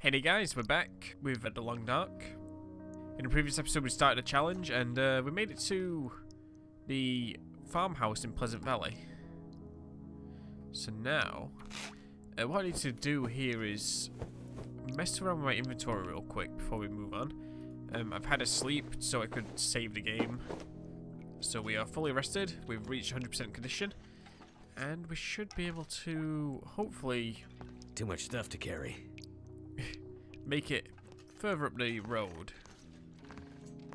Hey guys, we're back with The Long Dark. In the previous episode we started a challenge and we made it to the farmhouse in Pleasant Valley. So now, what I need to do here is mess around with my inventory real quick before we move on. I've had a sleep so I could save the game. So we are fully rested, we've reached 100% condition, and we should be able to, hopefully... Too much stuff to carry. Make it further up the road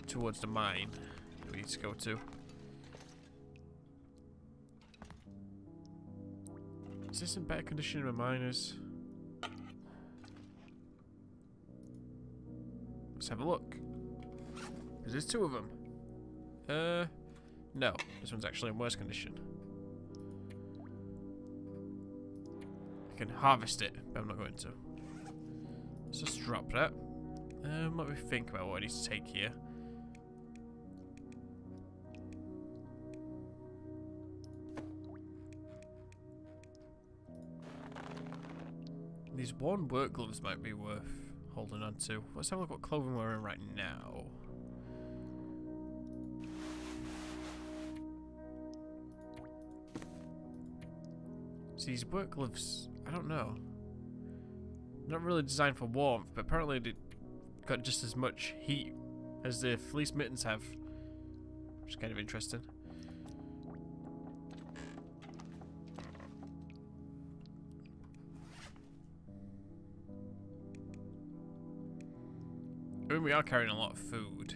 towards the mine that we need to go to. Is this in better condition than mine is? Let's have a look. Is there two of them? No. This one's actually in worse condition. I can harvest it, but I'm not going to. Let's just drop that. Let me think about what I need to take here. These worn work gloves might be worth holding on to. Let's have a look what clothing we're wearing right now. See, these work gloves, I don't know. Not really designed for warmth, but apparently they got just as much heat as the fleece mittens have. Which is kind of interesting. I mean, we are carrying a lot of food.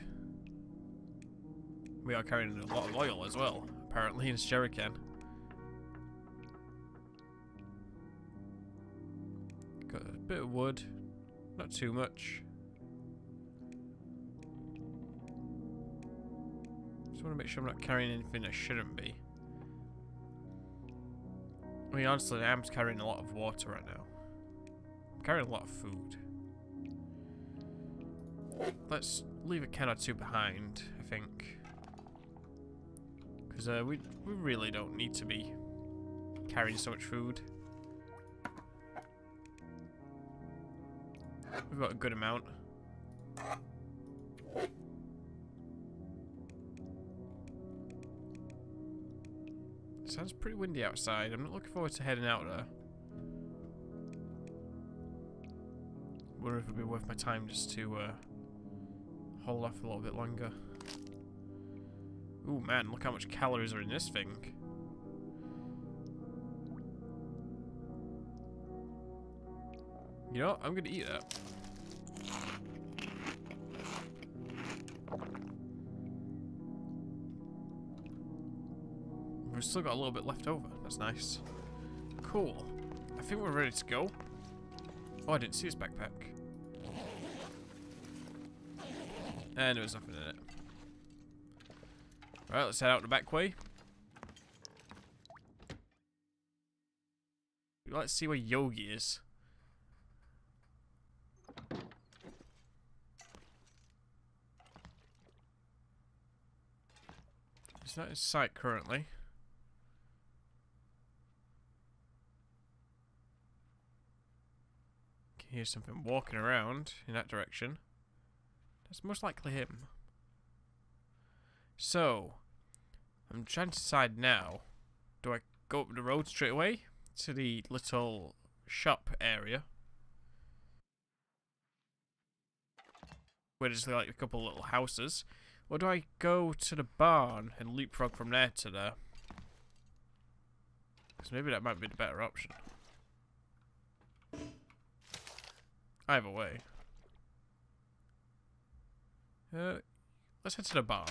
We are carrying a lot of oil as well, apparently, in this jerry can. Got a bit of wood, not too much. Just want to make sure I'm not carrying anything I shouldn't be. I mean, honestly, I am carrying a lot of water right now. I'm carrying a lot of food. Let's leave a can or two behind, I think. Because we really don't need to be carrying so much food. We've got a good amount. Sounds pretty windy outside. I'm not looking forward to heading out there. Wonder if it'd be worth my time just to hold off a little bit longer. Ooh man, look how much calories are in this thing. You know what? I'm gonna eat that. We've still got a little bit left over. That's nice. Cool. I think we're ready to go. Oh, I didn't see his backpack. And there was nothing in it. Alright, let's head out the back way. Let's see where Yogi is. He's not in sight currently. Can hear something walking around in that direction. That's most likely him. So, I'm trying to decide now. Do I go up the road straight away to the little shop area? Where there's like a couple little houses. Or do I go to the barn and leapfrog from there to there? Because maybe that might be the better option. Either way. Let's head to the barn.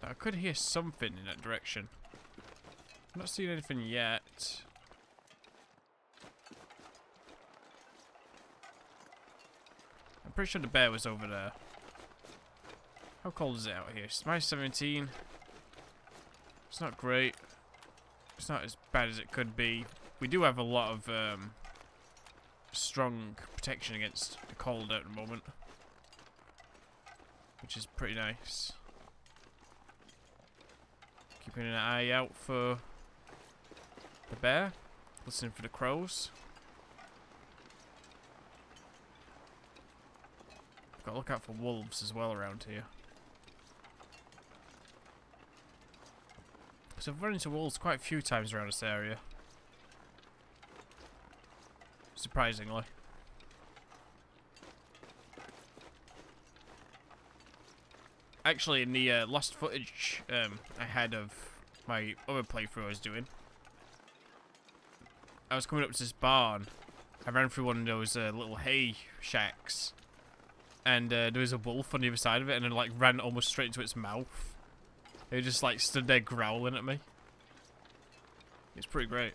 Now, I could hear something in that direction. I'm not seeing anything yet. I'm pretty sure the bear was over there. How cold is it out here? It's -17. It's not great. It's not as bad as it could be. We do have a lot of strong protection against the cold at the moment. which is pretty nice. Keeping an eye out for the bear, listening for the crows. Got to look out for wolves as well around here. So I've run into wolves quite a few times around this area. Surprisingly. Actually, in the last footage I had of my other playthrough I was doing, I was coming up to this barn. I ran through one of those little hay shacks, and there was a wolf on the other side of it, and it like ran almost straight into its mouth. It just like stood there growling at me. It's pretty great.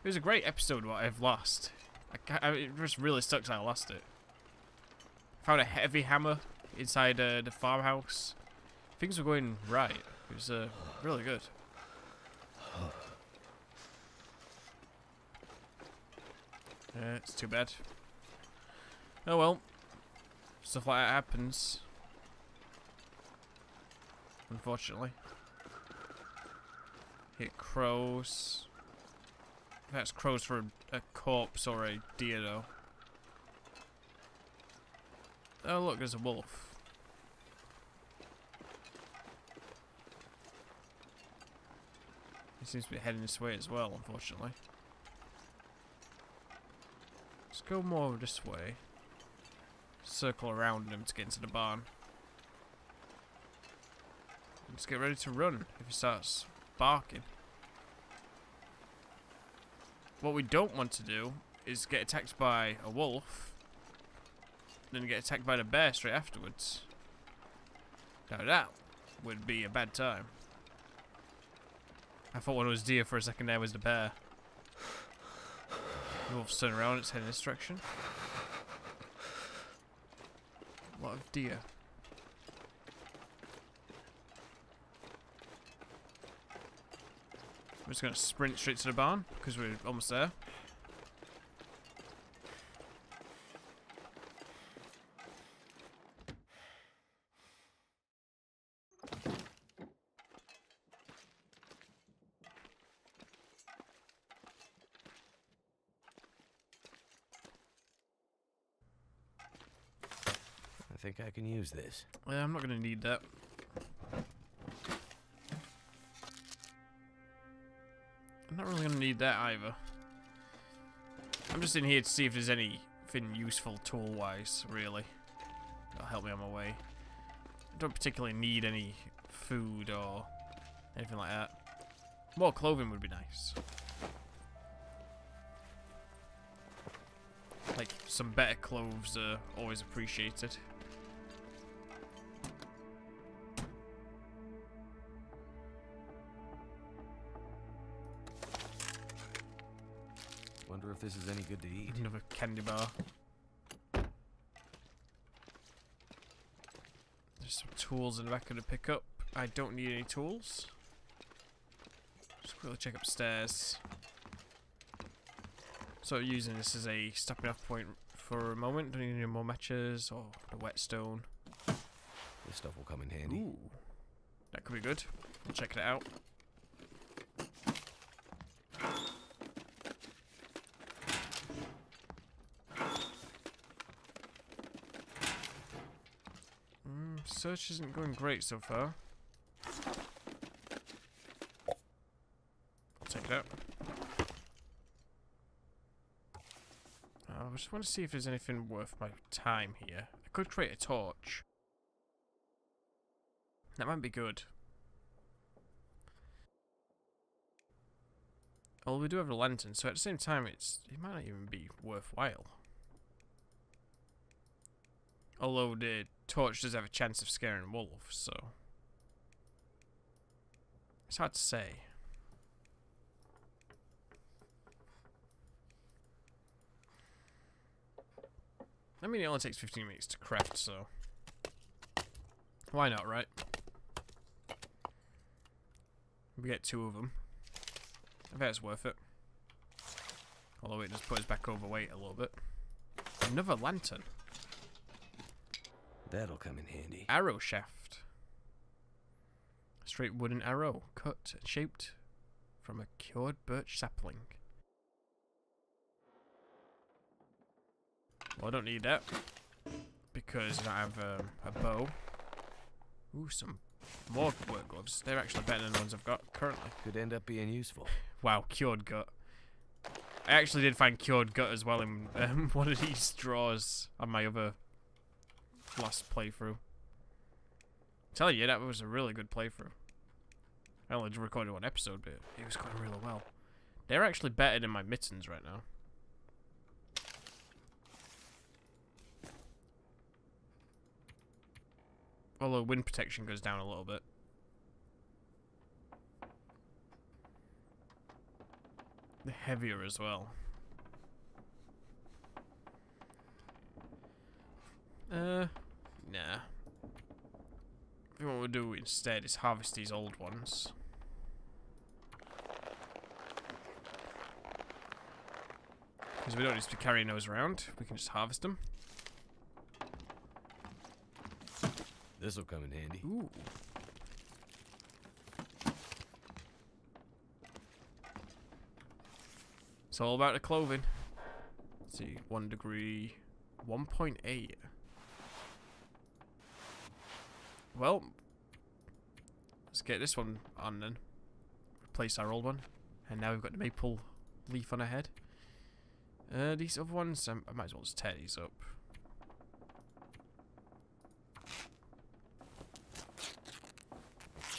It was a great episode what I've lost. It just really sucks I lost it. Found a heavy hammer inside the farmhouse. Things were going right. It was really good. It's too bad. Oh well. Stuff like that happens. Unfortunately. Hit crows. That's crows for a corpse or a deer though. Oh look, there's a wolf. He seems to be heading this way as well, unfortunately. Let's go more this way. Circle around him to get into the barn. Let's get ready to run if he starts barking. What we don't want to do is get attacked by a wolf, then get attacked by the bear straight afterwards. Now that would be a bad time. I thought when it was deer for a second there was the bear. The wolf's turning around, it's heading this direction. A lot of deer. I'm just going to sprint straight to the barn because we're almost there. I think I can use this. Yeah, I'm not going to need that. I'm not really going to need that either. I'm just in here to see if there's anything useful tool-wise, really. That'll help me on my way. I don't particularly need any food or anything like that. More clothing would be nice. Like, some better clothes are always appreciated. Wonder if this is any good to eat. Another candy bar. There's some tools in the back of the pickup. I don't need any tools. Just quickly check upstairs. So using this as a stopping off point for a moment. Don't need any more matches or the whetstone. This stuff will come in handy. Ooh, that could be good. We'll check it out. Search isn't going great so far. I'll take it out. I just want to see if there's anything worth my time here. I could create a torch. That might be good. Well, we do have a lantern, so at the same time, it might not even be worthwhile. Although the torch does have a chance of scaring wolves, so it's hard to say. I mean, it only takes 15 minutes to craft, so why not, right? We get 2 of them. I bet it's worth it. Although it does put us back overweight a little bit. Another lantern. That'll come in handy. Arrow shaft. A straight wooden arrow, cut and shaped from a cured birch sapling. Well, I don't need that because I have a bow. Ooh, some more work gloves. They're actually better than the ones I've got currently. Could end up being useful. Wow, cured gut. I actually did find cured gut as well in one of these drawers on my other last playthrough. I'm telling you, that was a really good playthrough. I only recorded one episode, but it was going really well. They're actually better than my mittens right now. Although wind protection goes down a little bit. They're heavier as well. Nah. I think what we'll do instead is harvest these old ones. Because we don't need to be carrying those around. We can just harvest them. This'll come in handy. Ooh. It's all about the clothing. Let's see, 1 degree, 1.8. Well, let's get this one on then. Replace our old one. And now we've got the maple leaf on our head. These other ones, I might as well just tear these up.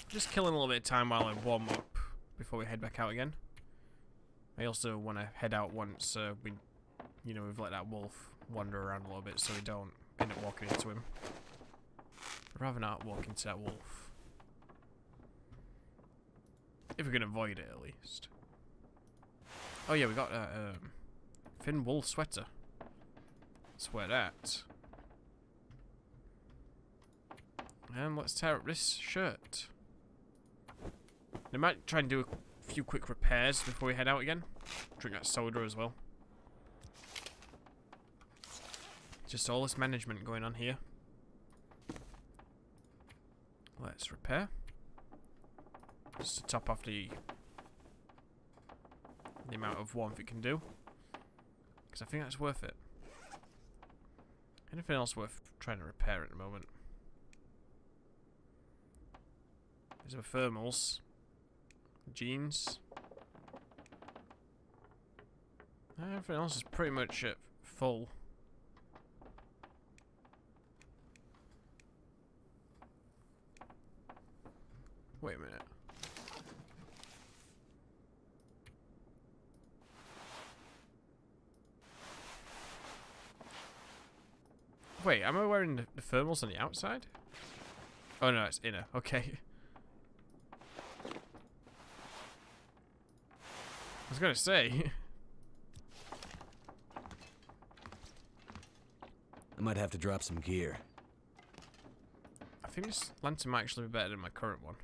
Just killing a little bit of time while I warm up before we head back out again. I also want to head out once we've let that wolf wander around a little bit so we don't end up walking into him. I'd rather not walk into that wolf. If we can avoid it at least. Oh yeah, we got a thin wool sweater. Let's wear that. And let's tear up this shirt. I might try and do a few quick repairs before we head out again. Drink that soda as well. Just all this management going on here. Let's repair. Just to top off the amount of warmth it can do. Because I think that's worth it. Anything else worth trying to repair at the moment? These are thermals. Jeans. Everything else is pretty much at full. Wait a minute. Wait, am I wearing the thermals on the outside? Oh no, it's inner. Okay. I was gonna say. I might have to drop some gear. I think this lantern might actually be better than my current one.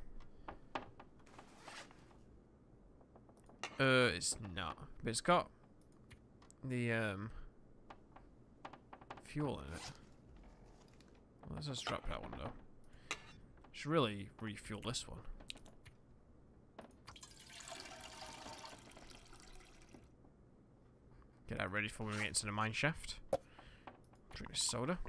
It's not. But it's got the fuel in it. Well, let's just drop that one though. Should really refuel this one. Get that ready for when we get into the mine shaft. Drink this soda.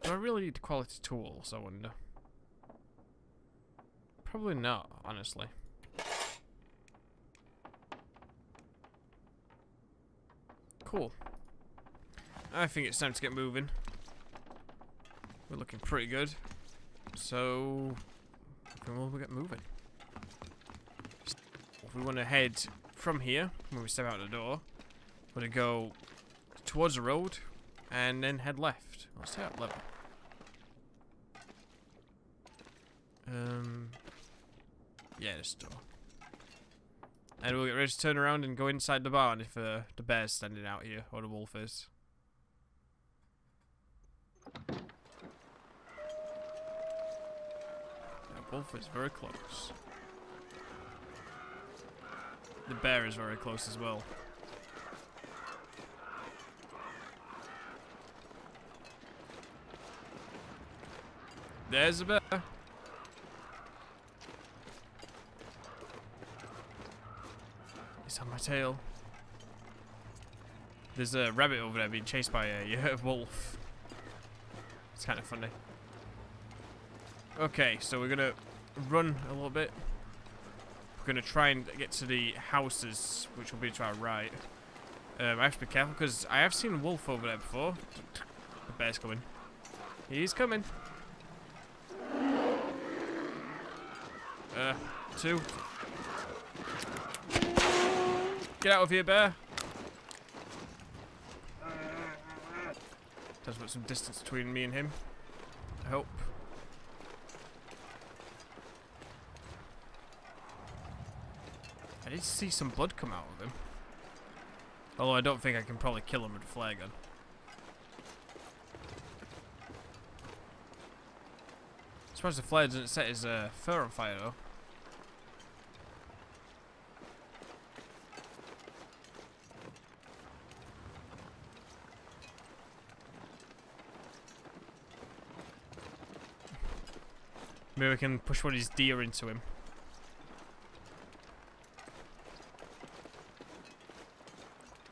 Do I really need quality tools, I wonder? Probably not, honestly. Cool. I think it's time to get moving. We're looking pretty good. So, we'll get moving. If we want to head from here, when we step out the door, we're going to go towards the road and then head left. Let's take that level. Yeah, this door. And we'll get ready to turn around and go inside the barn if the bear's standing out here, or the wolf is. The wolf is very close. The bear is very close as well. There's a bear. It's on my tail. There's a rabbit over there being chased by a wolf. It's kind of funny. Okay, so we're gonna run a little bit. We're gonna try and get to the houses, which will be to our right. I have to be careful because I have seen a wolf over there before. The bear's coming. He's coming. 2. Get out of here, bear. Does put some distance between me and him. I hope. I did see some blood come out of him. Although I don't think I can probably kill him with a flare gun. I suppose the flare doesn't set his fur on fire though. Maybe we can push one of his deer into him.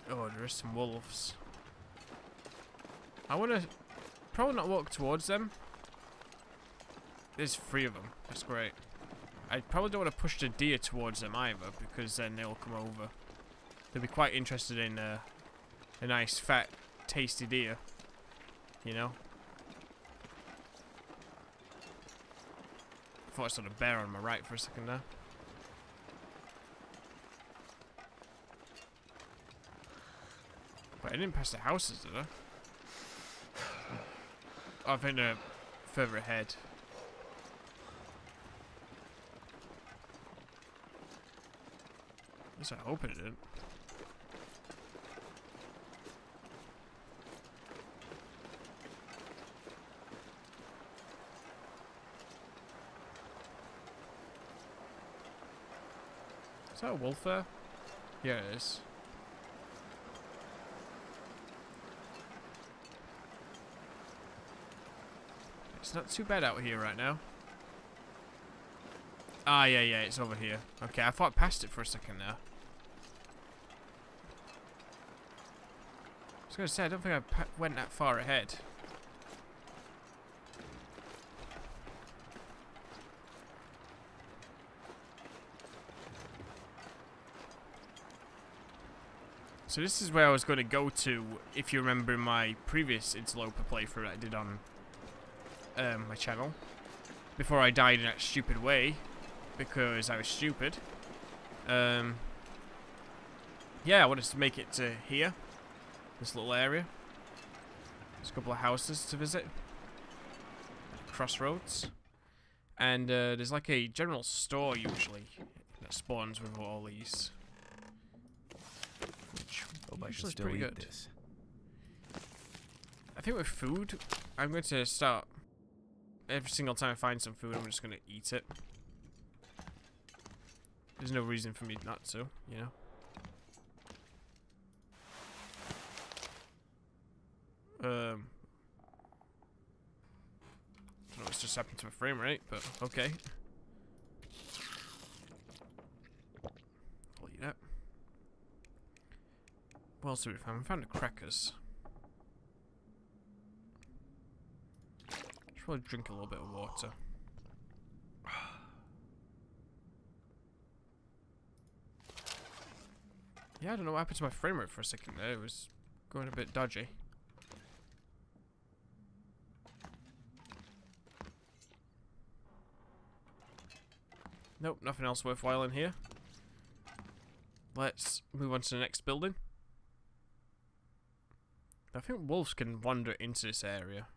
Oh, there is some wolves. I want to probably not walk towards them. There's 3 of them. That's great. I probably don't want to push the deer towards them either, because then they'll come over. They'll be quite interested in a nice, fat, tasty deer. You know? I thought I saw a bear on my right for a second there. But I didn't pass the houses, did I? Oh, I think they're further ahead. At least I hope it didn't. Is that a wolf there? Yeah, it is. It's not too bad out here right now. Ah, yeah, it's over here. Okay, I thought I passed it for a second there. I was going to say, I don't think I went that far ahead. So this is where I was going to go to, if you remember my previous Interloper playthrough that I did on my channel. Before I died in that stupid way, because I was stupid. Yeah, I wanted to make it to here. This little area. There's a couple of houses to visit. Crossroads. And there's like a general store usually that spawns with all these. Hope I should Usually still pretty eat good. this. I think with food, I'm going to start. Every single time I find some food, I'm just going to eat it. There's no reason for me not to, you know? I don't know what's just happened to my frame rate, but okay. I'll eat that. What else do we find? We found the crackers. Should probably drink a little bit of water. Yeah, I don't know what happened to my frame rate for a second there. It was going a bit dodgy. Nope, nothing else worthwhile in here. Let's move on to the next building. I think wolves can wander into this area.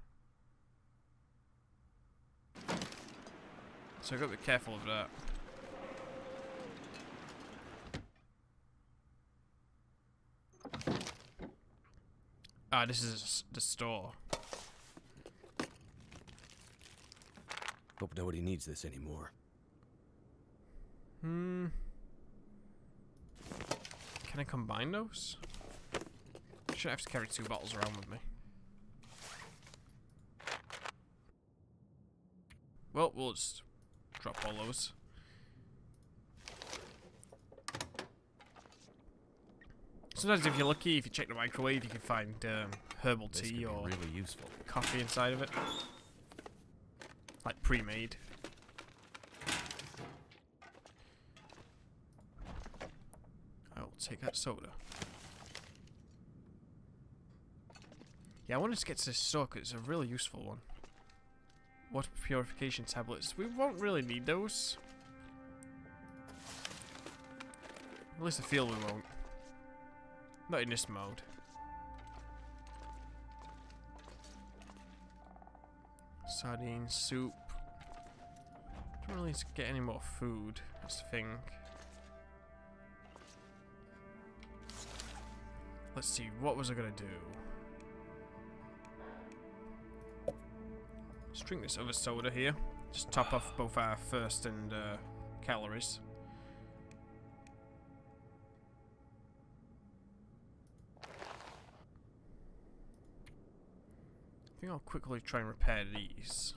So I've got to be careful of that. Ah, this is the store. Hope nobody needs this anymore. Can I combine those? I shouldn't have to carry 2 bottles around with me. Well, we'll just drop all those. Sometimes if you're lucky, if you check the microwave, you can find herbal tea or really useful. coffee inside of it. Like pre-made. I'll take that soda. Yeah, I wanted to get to this soak. It's a really useful one. Water purification tablets. We won't really need those. At least I feel we won't. Not in this mode. Sardine soup. Don't really get any more food. That's the thing. Let's see. What was I gonna do? Let's drink this other soda here. Just top off both our thirst and calories. I think I'll quickly try and repair these.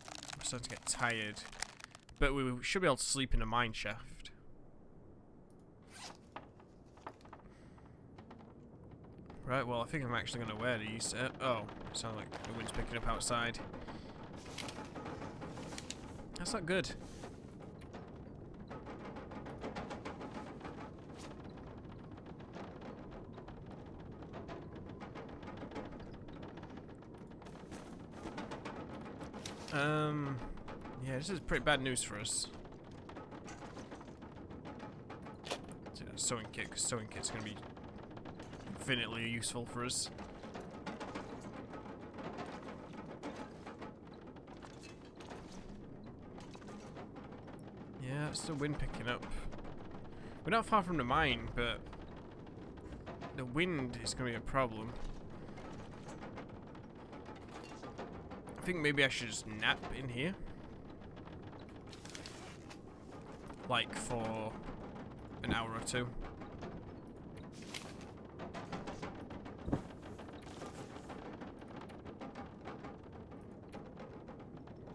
I'm starting to get tired. But we should be able to sleep in a mine shaft. Right, well, I think I'm actually going to wear these. Oh, sounds like the wind's picking up outside. That's not good. Yeah, this is pretty bad news for us. Let's do that sewing kit, because sewing kit's going to be infinitely useful for us. Yeah, it's the wind picking up. We're not far from the mine, but the wind is going to be a problem. I think maybe I should just nap in here. Like for an hour or two.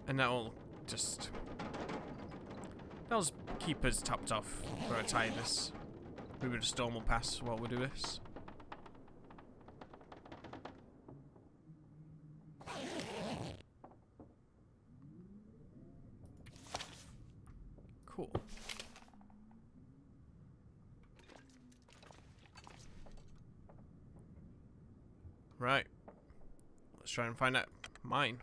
And that'll just keep us topped off for our tiredness. Maybe the storm will pass while we do this. Cool. Right. Let's try and find that mine.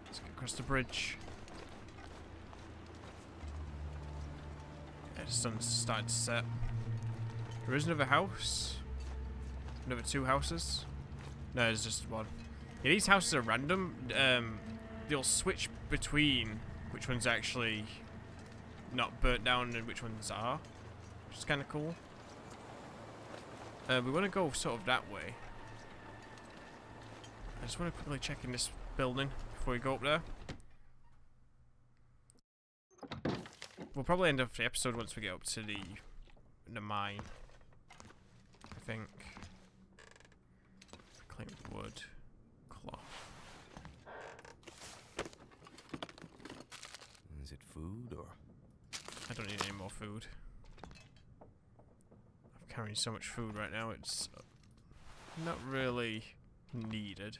Let's get across the bridge. Yeah, the sun's starting to set. There is another house. Another two houses. No, there's just one. Yeah, these houses are random. They'll switch between which ones actually not burnt down and which ones are, which is kind of cool. We want to go sort of that way. I just want to quickly check in this building before we go up there. We'll probably end up the episode once we get up to the mine, I think. Claimed wood, cloth. Is it food or? I don't need any more food. I'm carrying so much food right now, it's not really needed.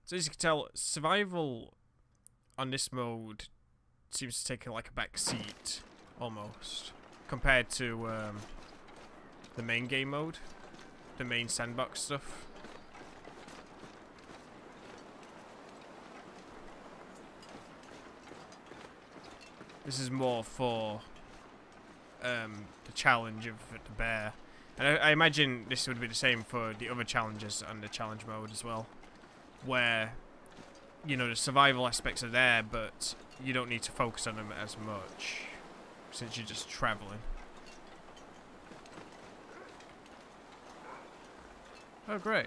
So as you can tell, survival on this mode seems to take like a back seat, almost, compared to the main game mode, the main sandbox stuff. This is more for the challenge of the bear. And I imagine this would be the same for the other challenges on the challenge mode as well. Where, you know, the survival aspects are there, but you don't need to focus on them as much, since you're just traveling. Oh, great.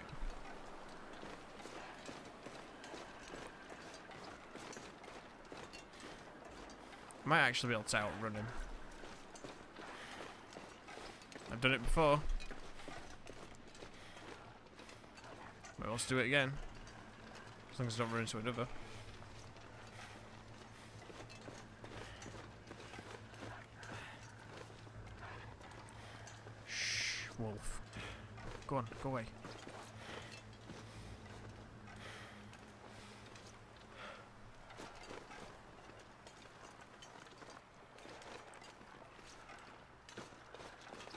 Might actually be able to outrun him. I've done it before. But let's do it again. As long as I don't run into another. Shh, wolf. Go on, go away.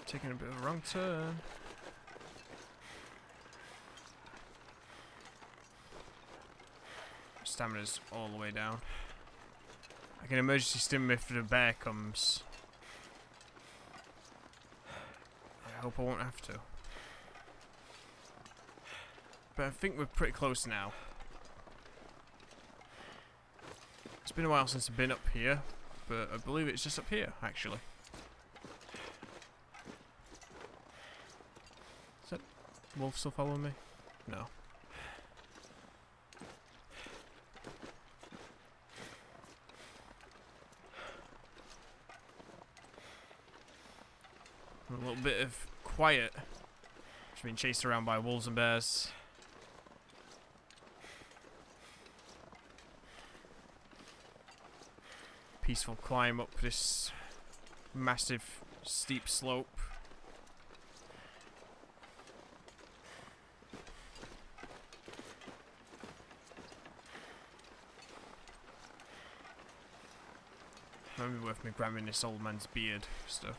Taking a bit of a wrong turn. Stamina's all the way down. I can emergency stim if the bear comes. I hope I won't have to. But I think we're pretty close now. It's been a while since I've been up here, but I believe it's just up here, actually. Is that wolf still following me? No. A little bit of quiet. Just being chased around by wolves and bears. Peaceful climb up this massive steep slope. Might be worth me grabbing this old man's beard stuff.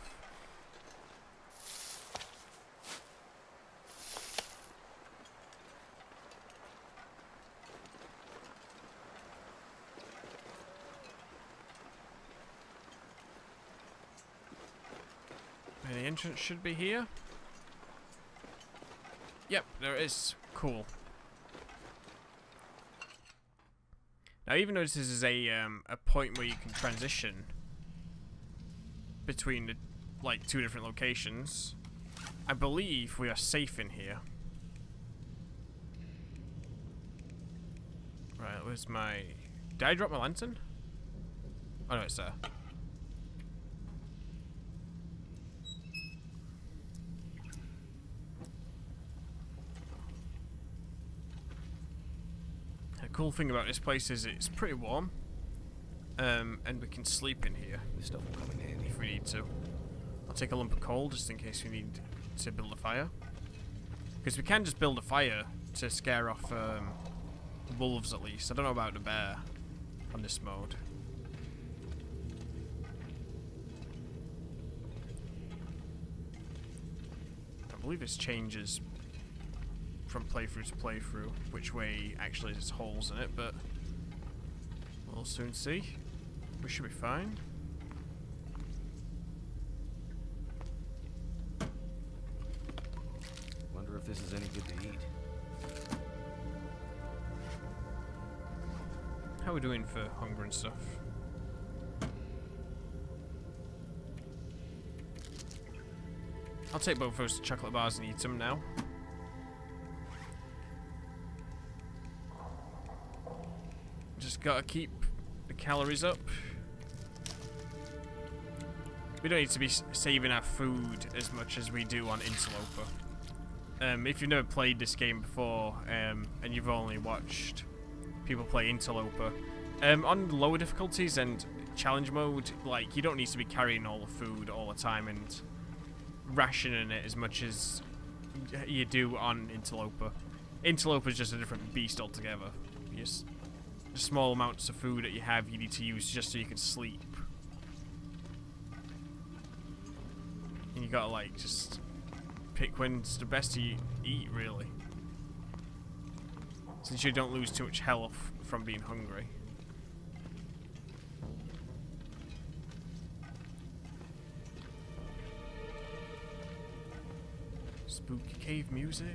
The entrance should be here. Yep, there it is. Cool. Now, even though this is a point where you can transition between the two different locations, I believe we are safe in here. Right, where's my? Did I drop my lantern? Oh no, it's there. Cool thing about this place is it's pretty warm, and we can sleep in here. This stuff will come in handy if we need to. I'll take a lump of coal just in case we need to build a fire, because we can just build a fire to scare off wolves at least. I don't know about the bear on this mode. I believe this changes from playthrough to playthrough, which way actually there's holes in it, but we'll soon see. We should be fine. Wonder if this is any good to eat. How are we doing for hunger and stuff? I'll take both of those chocolate bars and eat them now. Just gotta keep the calories up. We don't need to be saving our food as much as we do on Interloper. If you've never played this game before, and you've only watched people play Interloper, on lower difficulties and challenge mode, you don't need to be carrying all the food all the time and rationing it as much as you do on Interloper. Interloper is just a different beast altogether. Just the small amounts of food that you have, you need to use just so you can sleep. And you gotta just pick when's the best to eat, really. Since you don't lose too much health from being hungry. Spooky cave music.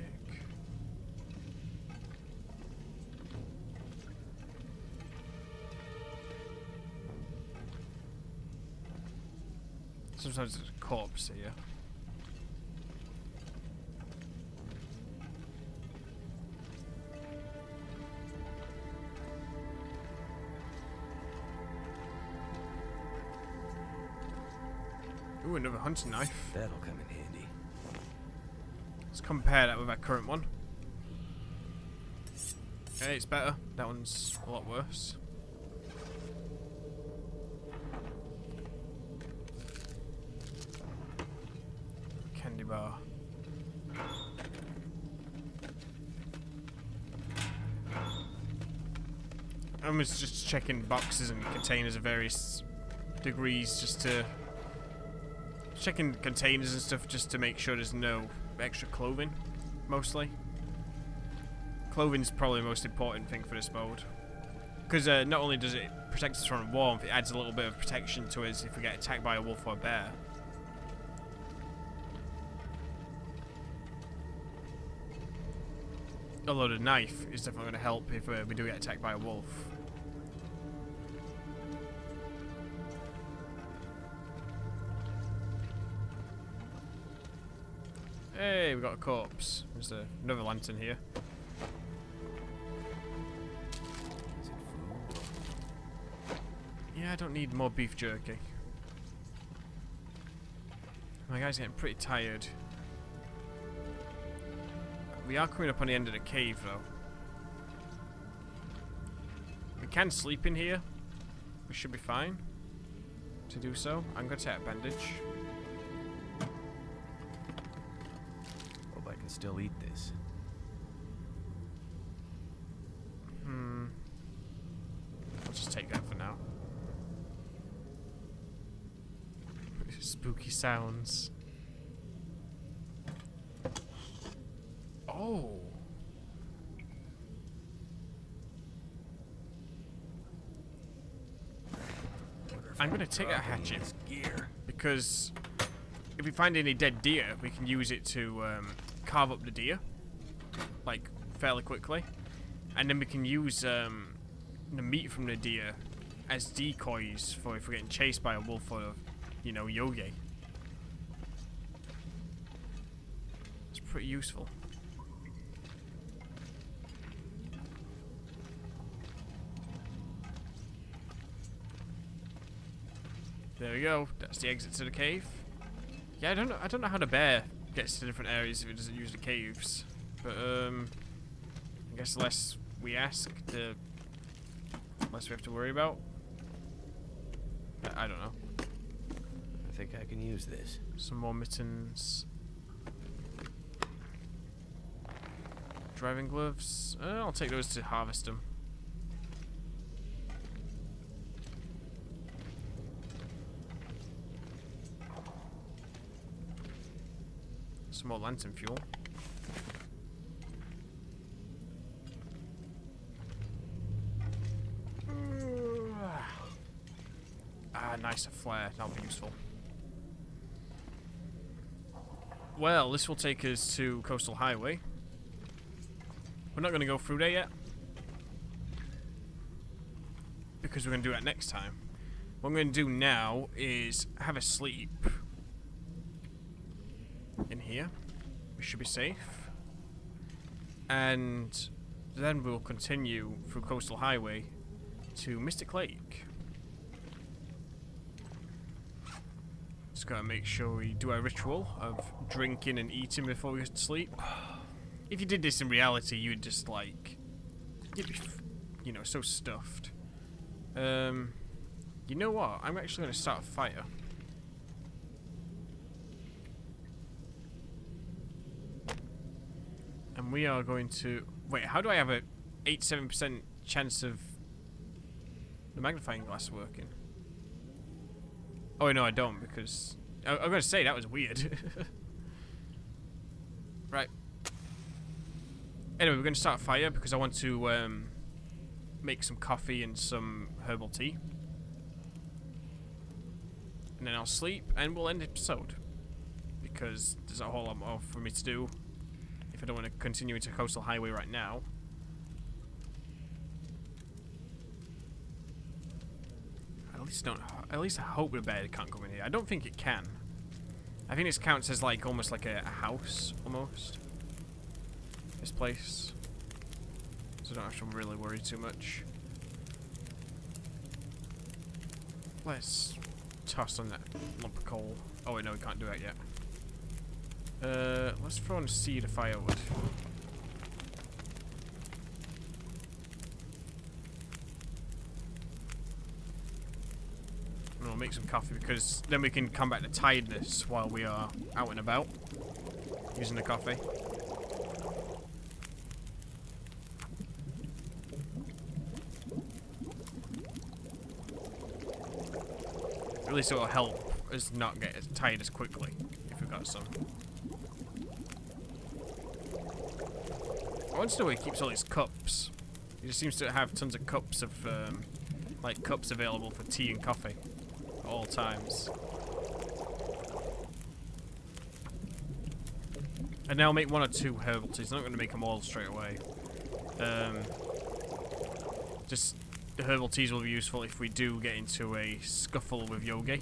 Sometimes there's a corpse here. Ooh, another hunting knife. That'll come in handy. Let's compare that with our current one. Okay, it's better. That one's a lot worse. Candy bar. I was just checking boxes and containers of various degrees, just to checking containers and stuff, just to make sure there's no extra clothing. Mostly, clothing's probably the most important thing for this mode, because not only does it protect us from warmth, it adds a little bit of protection to us if we get attacked by a wolf or a bear. Although the knife is definitely going to help if we do get attacked by a wolf. Hey, we got a corpse. There's another lantern here. Is it food? Yeah, I don't need more beef jerky. My guy's getting pretty tired. We are coming up on the end of the cave, though. We can sleep in here. We should be fine to do so. I'm going to take a bandage. Hope I can still eat this. I'll just take that for now. Spooky sounds. Oh. I'm gonna take that hatchet because if we find any dead deer, we can use it to carve up the deer, like fairly quickly, and then we can use the meat from the deer as decoys for if we're getting chased by a wolf or, you know, Yogi. It's pretty useful. There we go. That's the exit to the cave. Yeah, I don't know how the bear gets to different areas if it doesn't use the caves. But I guess the less we ask, the less we have to worry about. I don't know. I think I can use this. Some more mittens. Driving gloves. I'll take those to harvest them. Some more lantern fuel. Nice, a flare. That'll be useful. Well, this will take us to Coastal Highway. We're not going to go through there yet, because we're going to do that next time. What I'm going to do now is have a sleep in here. We should be safe. And then we'll continue through Coastal Highway to Mystic Lake. Just gotta make sure we do our ritual of drinking and eating before we go to sleep. If you did this in reality, you would just like, you'd be, you know, so stuffed. You know what? I'm actually gonna start a fire. And we are going to... Wait, how do I have a 87% chance of the magnifying glass working? Oh, no, I don't, because... I'm going to say, that was weird. Right. Anyway, we're going to start a fire, because I want to make some coffee and some herbal tea. And then I'll sleep, and we'll end the episode. Because there's a whole lot more for me to do. If I don't want to continue into Coastal Highway right now. At least I hope the bear can't come in here. I don't think it can. I think this counts as like almost like a house, almost. This place. So I don't have to really worry too much. Let's toss on that lump of coal. Oh wait, no, we can't do that yet. Let's throw in a seed of firewood. And we'll make some coffee because then we can come back to tiredness while we are out and about using the coffee. At least it'll help us not get as tired as quickly if we've got some. I want to know where he keeps all these cups. He just seems to have tons of cups of, like cups available for tea and coffee at all times. And now I'll make 1 or 2 herbal teas. I'm not going to make them all straight away. Just the herbal teas will be useful if we do get into a scuffle with Yogi.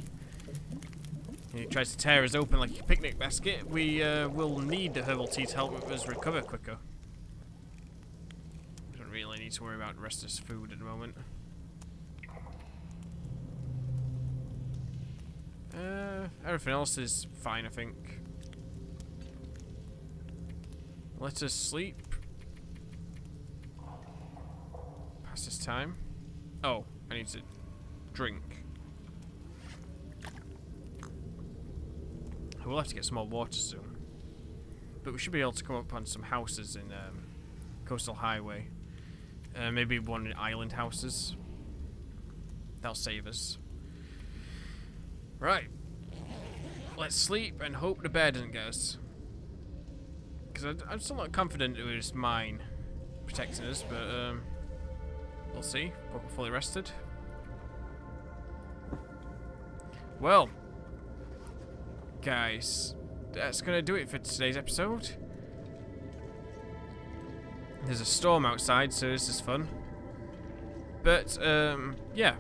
And he tries to tear us open like a picnic basket. We will need the herbal tea to help us recover quicker. Don't really need to worry about the rest of this food at the moment. Everything else is fine, I think. Let us sleep. Pass this time. Oh, I need to drink. We'll have to get some more water soon. But we should be able to come up on some houses in Coastal Highway. Maybe one island houses. That'll save us. Right. Let's sleep and hope the bear doesn't get us. Because I'm still not confident it was mine protecting us, but we'll see. We're fully rested. Well, guys, that's going to do it for today's episode. There's a storm outside, so this is fun. But, yeah.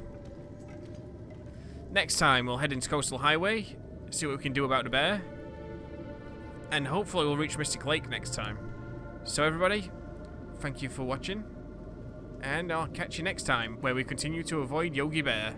Next time, we'll head into Coastal Highway, see what we can do about the bear. And hopefully we'll reach Mystic Lake next time. So everybody, thank you for watching. And I'll catch you next time, where we continue to avoid Yogi Bear.